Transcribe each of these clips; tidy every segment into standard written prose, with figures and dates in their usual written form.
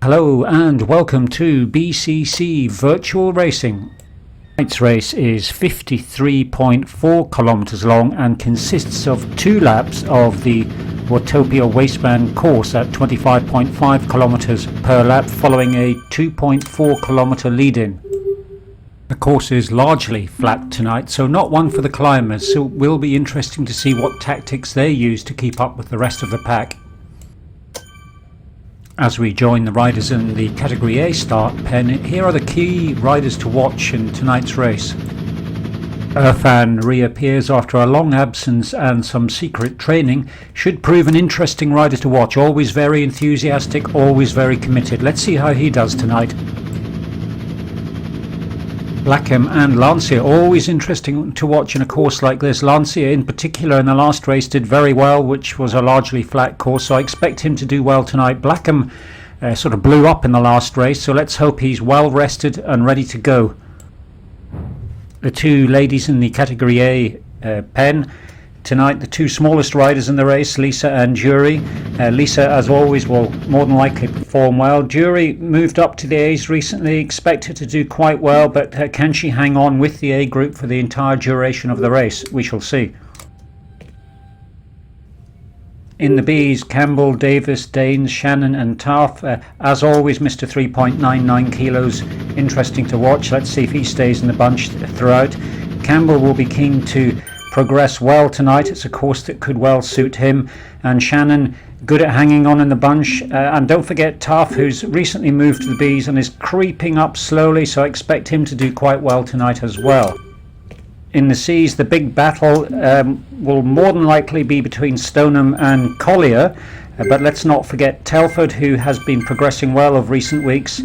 Hello and welcome to BCC Virtual Racing. Tonight's race is 53.4 kilometers long and consists of 2 laps of the Watopia Wasteband course at 25.5 kilometers per lap, following a 2.4 kilometer lead-in. The course is largely flat tonight, so not one for the climbers, so it will be interesting to see what tactics they use to keep up with the rest of the pack. As we join the riders in the Category A start pen, here are the key riders to watch in tonight's race. Irfan reappears after a long absence and some secret training. Should prove an interesting rider to watch. Always very enthusiastic, always very committed. Let's see how he does tonight. Blackham and Lancia, always interesting to watch in a course like this. Lancia in particular in the last race did very well, which was a largely flat course, so I expect him to do well tonight. Blackham sort of blew up in the last race, so let's hope he's well rested and ready to go. The 2 ladies in the Category A pen tonight, the 2 smallest riders in the race, Lisa and Jury. Lisa, as always, will more than likely perform well. Jury moved up to the A's recently, expect her to do quite well, but can she hang on with the A group for the entire duration of the race? We shall see. In the B's, Campbell, Davis, Danes, Shannon and Taff. As always, Mr. 3.99 kilos, interesting to watch. Let's see if he stays in the bunch throughout. Campbell will be keen to progress well tonight. It's a course that could well suit him. And Shannon, good at hanging on in the bunch. And don't forget Taff, who's recently moved to the B's and is creeping up slowly, so I expect him to do quite well tonight as well. In the C's, the big battle will more than likely be between Stoneham and Collier, but let's not forget Telford, who has been progressing well of recent weeks.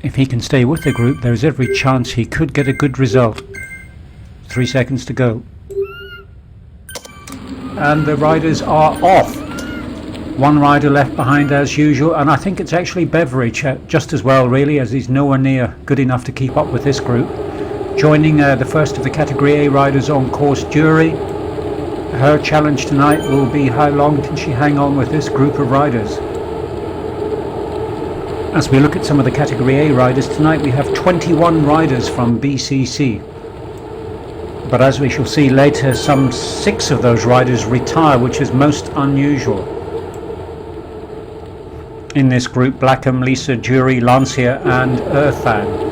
If he can stay with the group, there is every chance he could get a good result. 3 seconds to go. And the riders are off. 1 rider left behind as usual, and I think it's actually Beveridge, just as well really, as he's nowhere near good enough to keep up with this group. Joining the first of the Category A riders on course, Jury. Her challenge tonight will be how long can she hang on with this group of riders. As we look at some of the Category A riders tonight, we have 21 riders from BCC. But as we shall see later, some 6 of those riders retire, which is most unusual. In this group, Blackham, Lisa, Jury, Lancia and Irfan.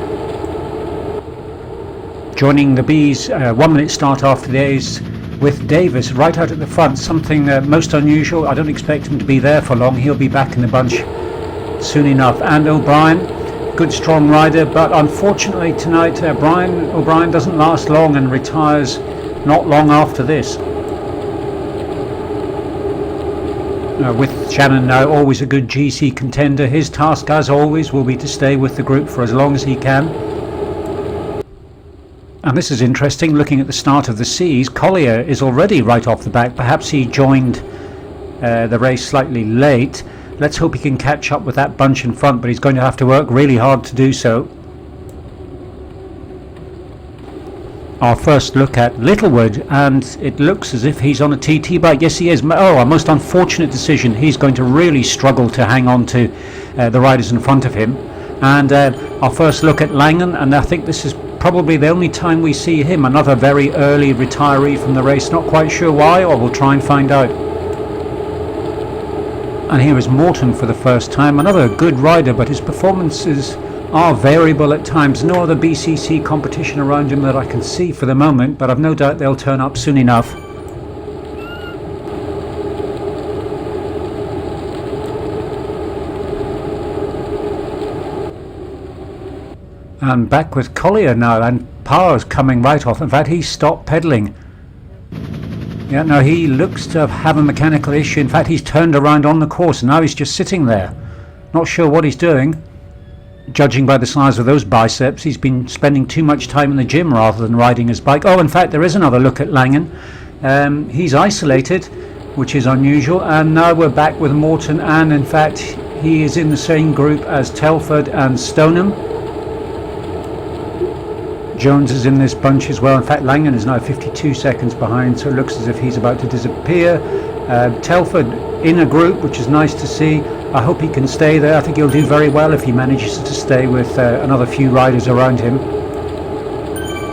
Joining the B's, 1 minute start after the A's with Davis right out at the front, something most unusual. I don't expect him to be there for long. He'll be back in the bunch soon enough. And O'Brien, good strong rider, but unfortunately tonight O'Brien doesn't last long and retires not long after this. With Shannon now, always a good GC contender, his task as always will be to stay with the group for as long as he can. And this is interesting, looking at the start of the C's, Collier is already right off the back. Perhaps he joined the race slightly late. Let's hope he can catch up with that bunch in front, but he's going to have to work really hard to do so. Our first look at Littlewood, and it looks as if he's on a TT bike. Yes, he is. Oh, a most unfortunate decision. He's going to really struggle to hang on to the riders in front of him. And our first look at Langan, and I think this is probably the only time we see him. Another very early retiree from the race. Not quite sure why, or we'll try and find out. And here is Morton for the first time, another good rider, but his performances are variable at times. No other BCC competition around him that I can see for the moment, but I've no doubt they'll turn up soon enough. And back with Collier now, and Power's coming right off. In fact, he stopped pedalling. Yeah, no, he looks to have a mechanical issue. In fact, he's turned around on the course and now he's just sitting there. Not sure what he's doing. Judging by the size of those biceps, he's been spending too much time in the gym rather than riding his bike. Oh, in fact, there is another look at Langan. He's isolated, which is unusual. And now we're back with Morton, and in fact, he is in the same group as Telford and Stoneham. Jones is in this bunch as well. In fact, Langan is now 52 seconds behind, so it looks as if he's about to disappear. Telford in a group, which is nice to see. I hope he can stay there. I think he'll do very well if he manages to stay with another few riders around him.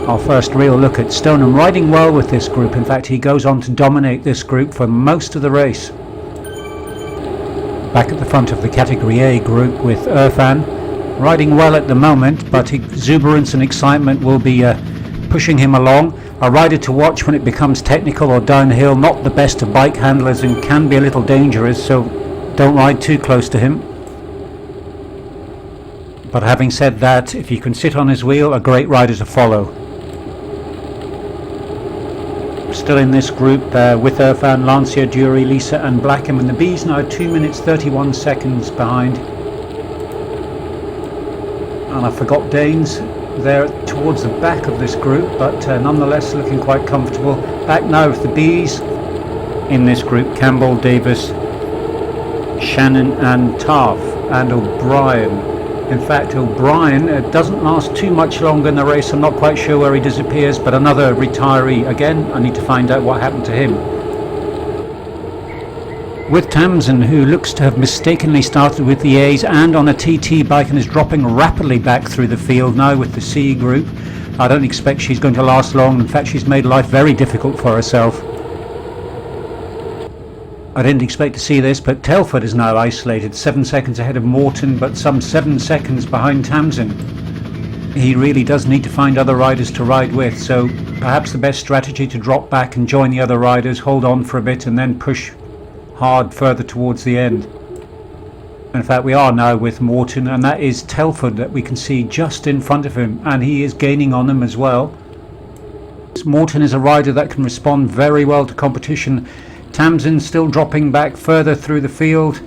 Our first real look at Stoneham riding well with this group. In fact, he goes on to dominate this group for most of the race. Back at the front of the Category A group with Irfan, riding well at the moment, but exuberance and excitement will be pushing him along. A rider to watch when it becomes technical or downhill, not the best of bike handlers and can be a little dangerous, so don't ride too close to him. But having said that, if he can sit on his wheel, a great rider to follow. Still in this group with Irfan, Lancia, Dury, Lisa and Blackham, and the B's now 2 minutes 31 seconds behind. And I forgot Danes there towards the back of this group, but nonetheless looking quite comfortable. Back now with the B's in this group: Campbell, Davis, Shannon and Taff, and O'Brien. In fact, O'Brien doesn't last too much longer in the race. I'm not quite sure where he disappears, but another retiree again. I need to find out what happened to him. With Tamsin, who looks to have mistakenly started with the A's and on a TT bike and is dropping rapidly back through the field now with the C group. I don't expect she's going to last long. In fact, she's made life very difficult for herself. I didn't expect to see this, but Telford is now isolated, 7 seconds ahead of Morton, but some 7 seconds behind Tamsin. He really does need to find other riders to ride with, so perhaps the best strategy to drop back and join the other riders, hold on for a bit and then push hard further towards the end. In fact, we are now with Morton, and that is Telford that we can see just in front of him, and he is gaining on him as well. Morton is a rider that can respond very well to competition. Tamsin still dropping back further through the field,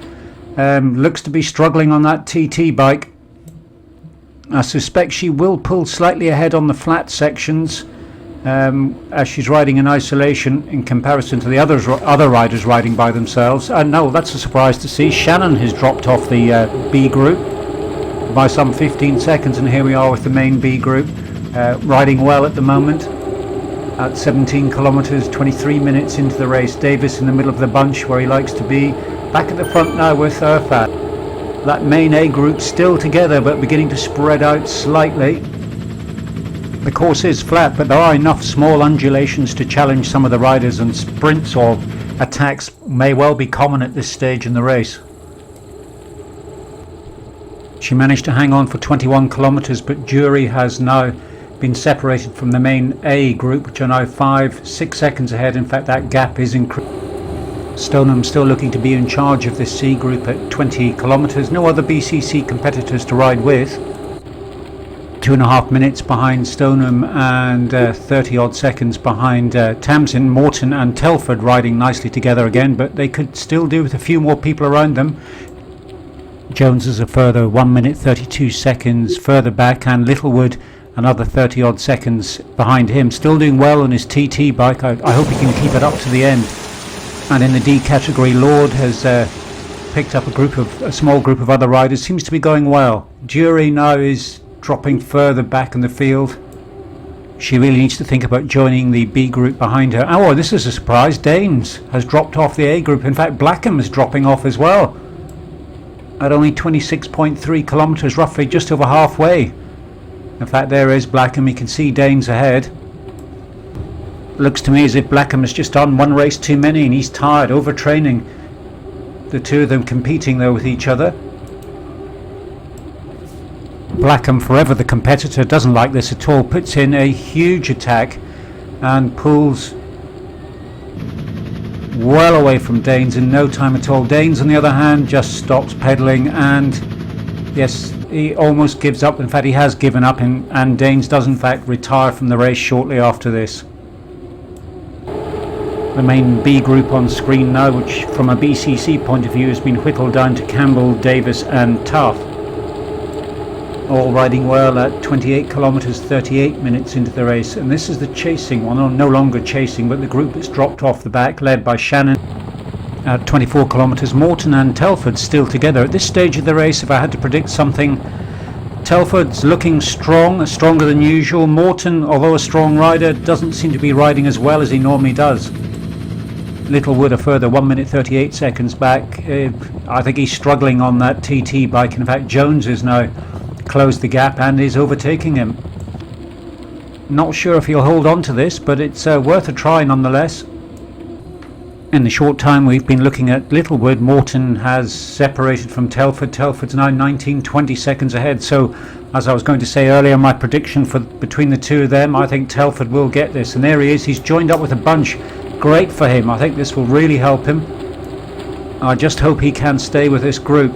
looks to be struggling on that TT bike. I suspect she will pull slightly ahead on the flat sections as she's riding in isolation in comparison to the other riders riding by themselves. And no, that's a surprise to see. Shannon has dropped off the B group by some 15 seconds, and here we are with the main B group riding well at the moment. At 17 kilometres, 23 minutes into the race. Davis in the middle of the bunch where he likes to be. Back at the front now with Irfan. That main A group still together but beginning to spread out slightly. The course is flat, but there are enough small undulations to challenge some of the riders, and sprints or attacks may well be common at this stage in the race. She managed to hang on for 21 kilometres, but Dury has now been separated from the main A group, which are now 5-6 seconds ahead. In fact, that gap is increasing. Stoneham still looking to be in charge of this C group at 20 kilometres. No other BCC competitors to ride with. 2.5 minutes behind Stoneham and 30 odd seconds behind Tamsin. Morton and Telford riding nicely together again, but they could still do with a few more people around them. Jones is a further 1 minute 32 seconds further back, and Littlewood another 30 odd seconds behind him, still doing well on his TT bike. I hope he can keep it up to the end. And in the D category, Lord has picked up a small group of other riders. Seems to be going well. Dury now is dropping further back in the field. She really needs to think about joining the B group behind her. Oh, this is a surprise. Danes has dropped off the A group. In fact, Blackham is dropping off as well at only 26.3 kilometres, roughly just over halfway. In fact, there is Blackham. You can see Danes ahead. Looks to me as if Blackham has just done one race too many and he's tired, overtraining. The two of them competing though with each other. Blackham, forever the competitor, doesn't like this at all. Puts in a huge attack and pulls well away from Danes in no time at all. Danes, on the other hand, just stops pedalling, and yes, he almost gives up. In fact, he has given up, and Danes does in fact retire from the race shortly after this. The main B group on screen now, which from a BCC point of view has been whittled down to Campbell, Davis and Taff. All riding well at 28 kilometres, 38 minutes into the race. And this is the chasing one, or no longer chasing, but the group that's dropped off the back, led by Shannon at 24 kilometres. Morton and Telford still together. At this stage of the race, if I had to predict something, Telford's looking strong, stronger than usual. Morton, although a strong rider, doesn't seem to be riding as well as he normally does. Littlewood a further 1 minute 38 seconds back. I think he's struggling on that TT bike. In fact, Jones has now closed the gap and is overtaking him. Not sure if he'll hold on to this, but it's worth a try nonetheless. In the short time we've been looking at Littlewood, Morton has separated from Telford. Telford's now 19-20 seconds ahead. So, as I was going to say earlier, my prediction for between the two of them, I think Telford will get this. And there he is. He's joined up with a bunch. Great for him. I think this will really help him. I just hope he can stay with this group.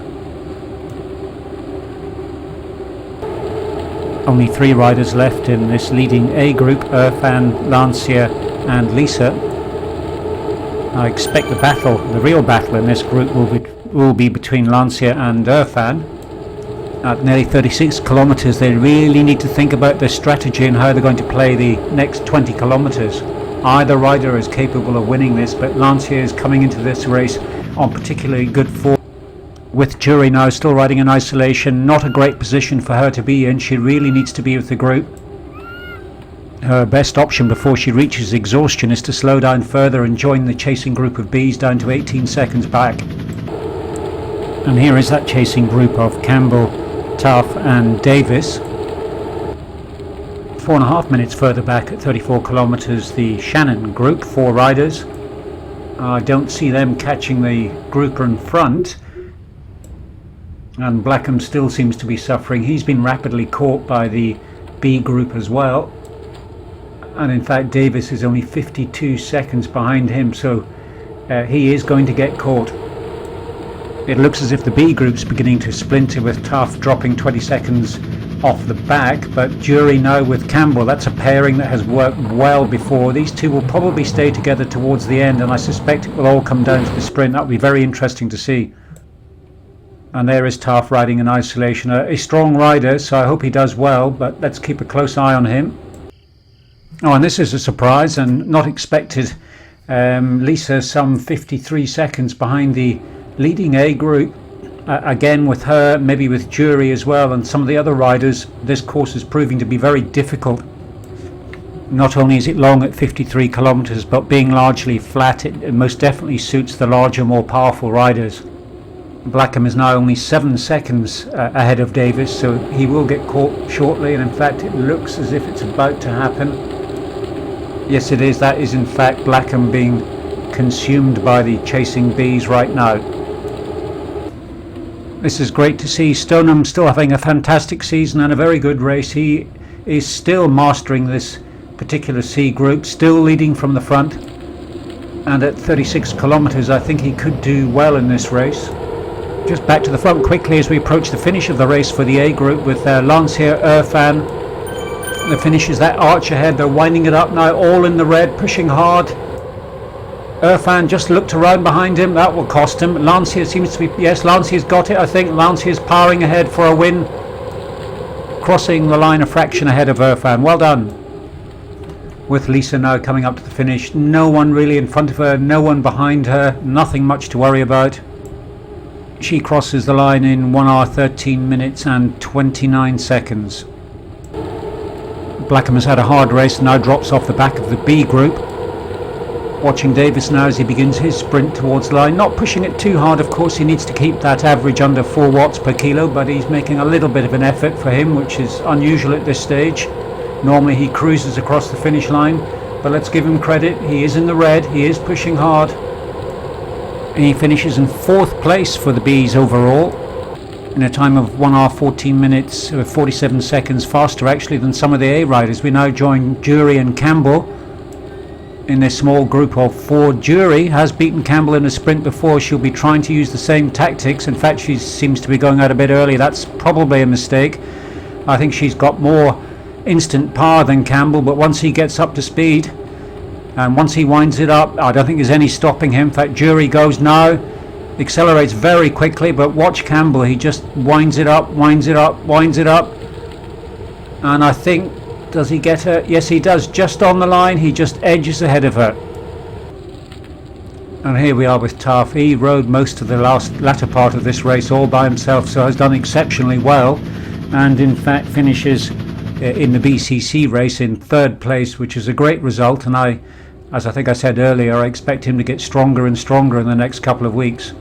Only 3 riders left in this leading A group: Irfan, Lancia and Lisa. I expect the real battle in this group will be between Lancia and Irfan. At nearly 36 kilometres, they really need to think about their strategy and how they're going to play the next 20 kilometres. Either rider is capable of winning this, but Lancia is coming into this race on particularly good form. With Jury now still riding in isolation, not a great position for her to be in. She really needs to be with the group. Her best option before she reaches exhaustion is to slow down further and join the chasing group of Bs down to 18 seconds back. And here is that chasing group of Campbell, Taff and Davis. 4.5 minutes further back at 34 kilometres, the Shannon group, 4 riders. I don't see them catching the grouper in front. And Blackham still seems to be suffering. He's been rapidly caught by the B group as well. And in fact Davis is only 52 seconds behind him, so he is going to get caught. It looks as if the B group's beginning to splinter, with Taff dropping 20 seconds off the back, but Jury now with Campbell. That's a pairing that has worked well before. These two will probably stay together towards the end, and I suspect it will all come down to the sprint. That will be very interesting to see. And there is Taff riding in isolation, a strong rider, so I hope he does well, but let's keep a close eye on him. Oh, and this is a surprise and not expected. Lisa some 53 seconds behind the leading A group. Again with her, maybe with Jury as well, and some of the other riders. This course is proving to be very difficult. Not only is it long at 53 kilometres, but being largely flat, it most definitely suits the larger, more powerful riders. Blackham is now only 7 seconds ahead of Davis, so he will get caught shortly, and in fact it looks as if it's about to happen. Yes, it is. That is in fact Blackham being consumed by the chasing Bs right now. This is great to see. Stoneham still having a fantastic season and a very good race. He is still mastering this particular C group, still leading from the front, and at 36 kilometres I think he could do well in this race. Just back to the front quickly as we approach the finish of the race for the A group, with Lancia, Irfan. The finish is that arch ahead. They're winding it up now, all in the red, pushing hard. Irfan just looked around behind him. That will cost him. Lancia seems to be... Yes, Lancia's got it, I think. Lancia's powering ahead for a win. Crossing the line a fraction ahead of Irfan. Well done. With Lisa now coming up to the finish. No one really in front of her. No one behind her. Nothing much to worry about. She crosses the line in 1 hour 13 minutes and 29 seconds. Blackham has had a hard race and now drops off the back of the B group. Watching Davis now as he begins his sprint towards the line. Not pushing it too hard, of course. He needs to keep that average under 4 watts per kilo, but he's making a little bit of an effort for him, which is unusual at this stage. Normally he cruises across the finish line, but let's give him credit. He is in the red. He is pushing hard. He finishes in 4th place for the Bs overall, in a time of 1 hour 14 minutes 47 seconds faster actually than some of the A riders. We now join Jury and Campbell in this small group of 4. Jury has beaten Campbell in a sprint before. She'll be trying to use the same tactics. In fact, she seems to be going out a bit early. That's probably a mistake. I think she's got more instant power than Campbell, but once he gets up to speed and once he winds it up, I don't think there's any stopping him. In fact, Jury goes now, accelerates very quickly, but watch Campbell. He just winds it up, winds it up, winds it up, and I think, does he get her? Yes, he does. Just on the line, he just edges ahead of her. And here we are with Taff. He rode most of the latter part of this race all by himself, so has done exceptionally well, and in fact finishes in the BCC race in 3rd place, which is a great result. And I As I think I said earlier, I expect him to get stronger and stronger in the next couple of weeks.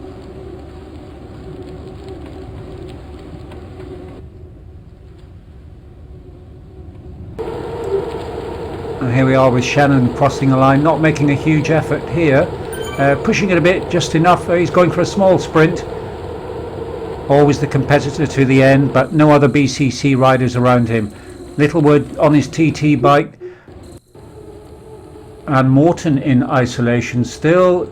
And here we are with Shannon crossing the line, not making a huge effort here, pushing it a bit, just enough. He's going for a small sprint. Always the competitor to the end, but no other BCC riders around him. Littlewood on his TT bike, and Morton in isolation still.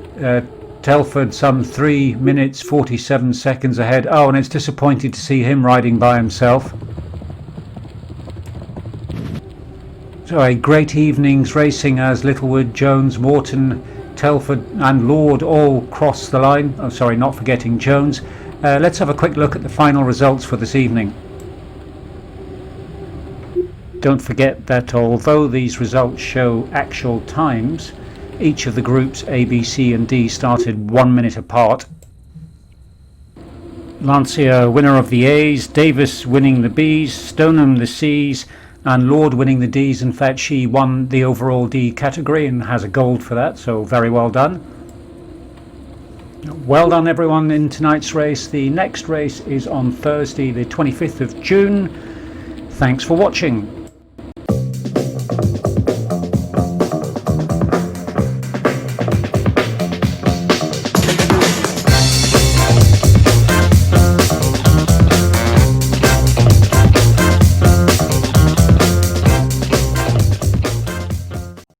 Telford some 3 minutes 47 seconds ahead. Oh, and it's disappointing to see him riding by himself. So a great evening's racing as Littlewood, Jones, Morton, Telford and Lord all cross the line. Oh, sorry, not forgetting Jones. Let's have a quick look at the final results for this evening. Don't forget that although these results show actual times, each of the groups A, B, C and D started 1 minute apart. Lancia winner of the A's, Davis winning the B's, Stoneham the C's and Lord winning the D's. In fact, she won the overall D category and has a gold for that, so very well done. Well done everyone in tonight's race. The next race is on Thursday the 25th of June. Thanks for watching.